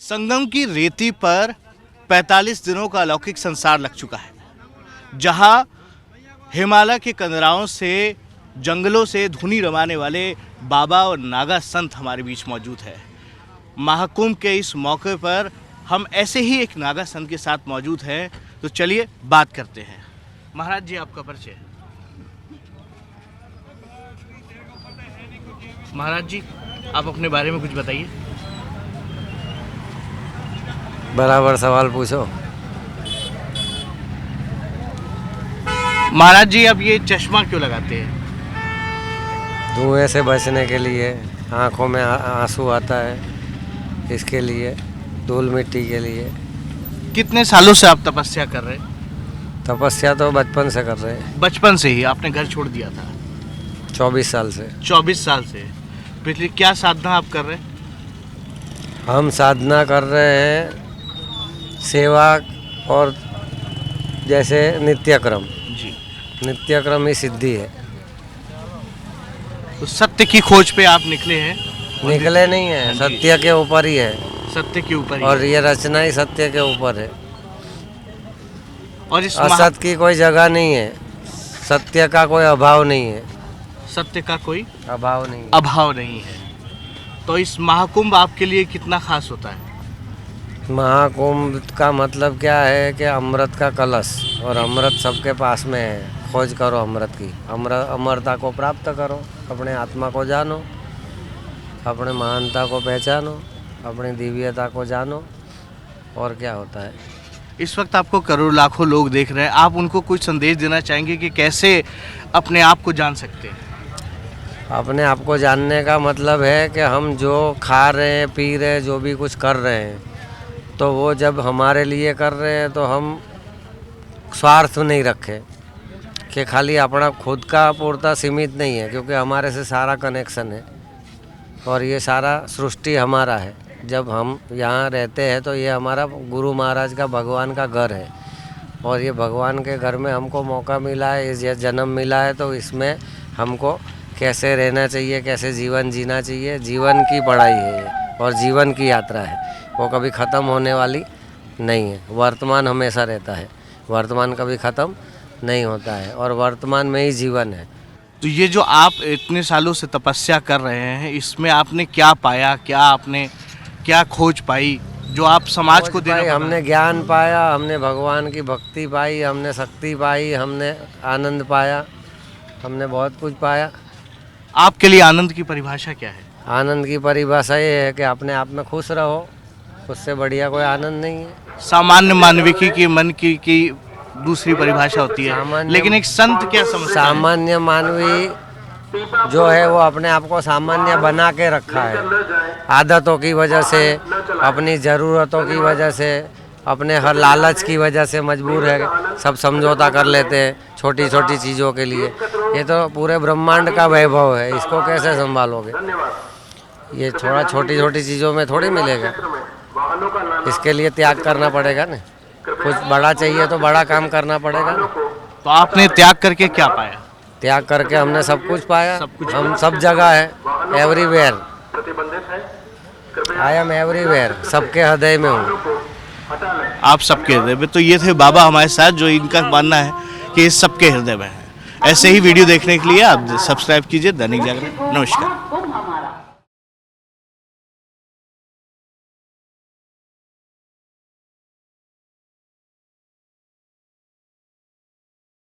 संगम की रेती पर 45 दिनों का अलौकिक संसार लग चुका है, जहां हिमालय के कंदराओं से, जंगलों से धुनी रमाने वाले बाबा और नागा संत हमारे बीच मौजूद है। महाकुंभ के इस मौके पर हम ऐसे ही एक नागा संत के साथ मौजूद हैं, तो चलिए बात करते हैं। महाराज जी, आपका परिचय। महाराज जी, आप अपने बारे में कुछ बताइए। बराबर सवाल पूछो। महाराज जी, अब ये चश्मा क्यों लगाते हैं? धुएं से बचने के लिए, आंखों में आंसू आता है, इसके लिए, धूल मिट्टी के लिए। कितने सालों से आप तपस्या कर रहे हैं? तपस्या तो बचपन से कर रहे हैं। बचपन से ही आपने घर छोड़ दिया था? 24 साल से। 24 साल से। पिछली क्या साधना आप कर रहे हैं? हम साधना कर रहे हैं सेवा और जैसे नित्यक्रम। जी। नित्यक्रम ही सिद्धि है। तो सत्य की खोज पे आप निकले हैं? निकले नहीं है, सत्य के ऊपर ही है। सत्य के ऊपर ही और है। ये रचना ही सत्य के ऊपर है। और इस असत की कोई जगह नहीं है, सत्य का कोई अभाव नहीं है। सत्य का कोई अभाव नहीं। अभाव नहीं है। तो इस महाकुंभ आपके लिए कितना खास होता है? महाकुंभ का मतलब क्या है कि अमृत का कलश, और अमृत सबके पास में है। खोज करो अमृत की, अमरता को प्राप्त करो, अपने आत्मा को जानो, अपने महानता को पहचानो, अपनी दिव्यता को जानो, और क्या होता है। इस वक्त आपको करोड़ों लाखों लोग देख रहे हैं, आप उनको कुछ संदेश देना चाहेंगे कि कैसे अपने आप को जान सकते हैं? अपने आप को जानने का मतलब है कि हम जो खा रहे हैं, पी रहे हैं, जो भी कुछ कर रहे हैं, तो वो जब हमारे लिए कर रहे हैं तो हम स्वार्थ नहीं रखें कि खाली अपना खुद का पूर्ता सीमित नहीं है, क्योंकि हमारे से सारा कनेक्शन है और ये सारा सृष्टि हमारा है। जब हम यहाँ रहते हैं तो ये हमारा गुरु महाराज का, भगवान का घर है, और ये भगवान के घर में हमको मौका मिला है, ये जन्म मिला है, तो इसमें हमको कैसे रहना चाहिए, कैसे जीवन जीना चाहिए, जीवन की पढ़ाई है ये, और जीवन की यात्रा है। वो कभी ख़त्म होने वाली नहीं है। वर्तमान हमेशा रहता है, वर्तमान कभी ख़त्म नहीं होता है, और वर्तमान में ही जीवन है। तो ये जो आप इतने सालों से तपस्या कर रहे हैं, इसमें आपने क्या पाया, क्या खोज पाई जो आप समाज को देना? हमने ज्ञान पाया, हमने भगवान की भक्ति पाई, हमने शक्ति पाई, हमने आनंद पाया, हमने बहुत कुछ पाया। आपके लिए आनंद की परिभाषा क्या है? आनंद की परिभाषा ये है कि अपने आप में खुश रहो, उससे बढ़िया कोई आनंद नहीं है। सामान्य मानविकी की, मन की दूसरी परिभाषा होती है, लेकिन एक संत क्या समझता है? सामान्य मानवी जो है वो अपने आप को सामान्य बना के रखा है, आदतों की वजह से, अपनी ज़रूरतों की वजह से, अपने हर लालच की वजह से मजबूर है, सब समझौता कर लेते हैं छोटी छोटी चीज़ों के लिए। ये तो पूरे ब्रह्मांड का वैभव है, इसको कैसे संभालोगे? ये थोड़ा छोटी छोटी चीज़ों में थोड़ी मिलेगा, इसके लिए त्याग करना पड़ेगा ना। कुछ बड़ा चाहिए तो बड़ा काम करना पड़ेगा ना। तो आपने त्याग करके क्या पाया? त्याग करके हमने सब कुछ पाया। हम सब जगह है, एवरीवेयर। आई एम एवरीवेयर, सबके हृदय में हूँ। आप सबके हृदय में। तो ये थे बाबा हमारे साथ, जो इनका मानना है कि ये सबके हृदय में है। ऐसे ही वीडियो देखने के लिए आप सब्सक्राइब कीजिए दैनिक जागरण। नमस्कार।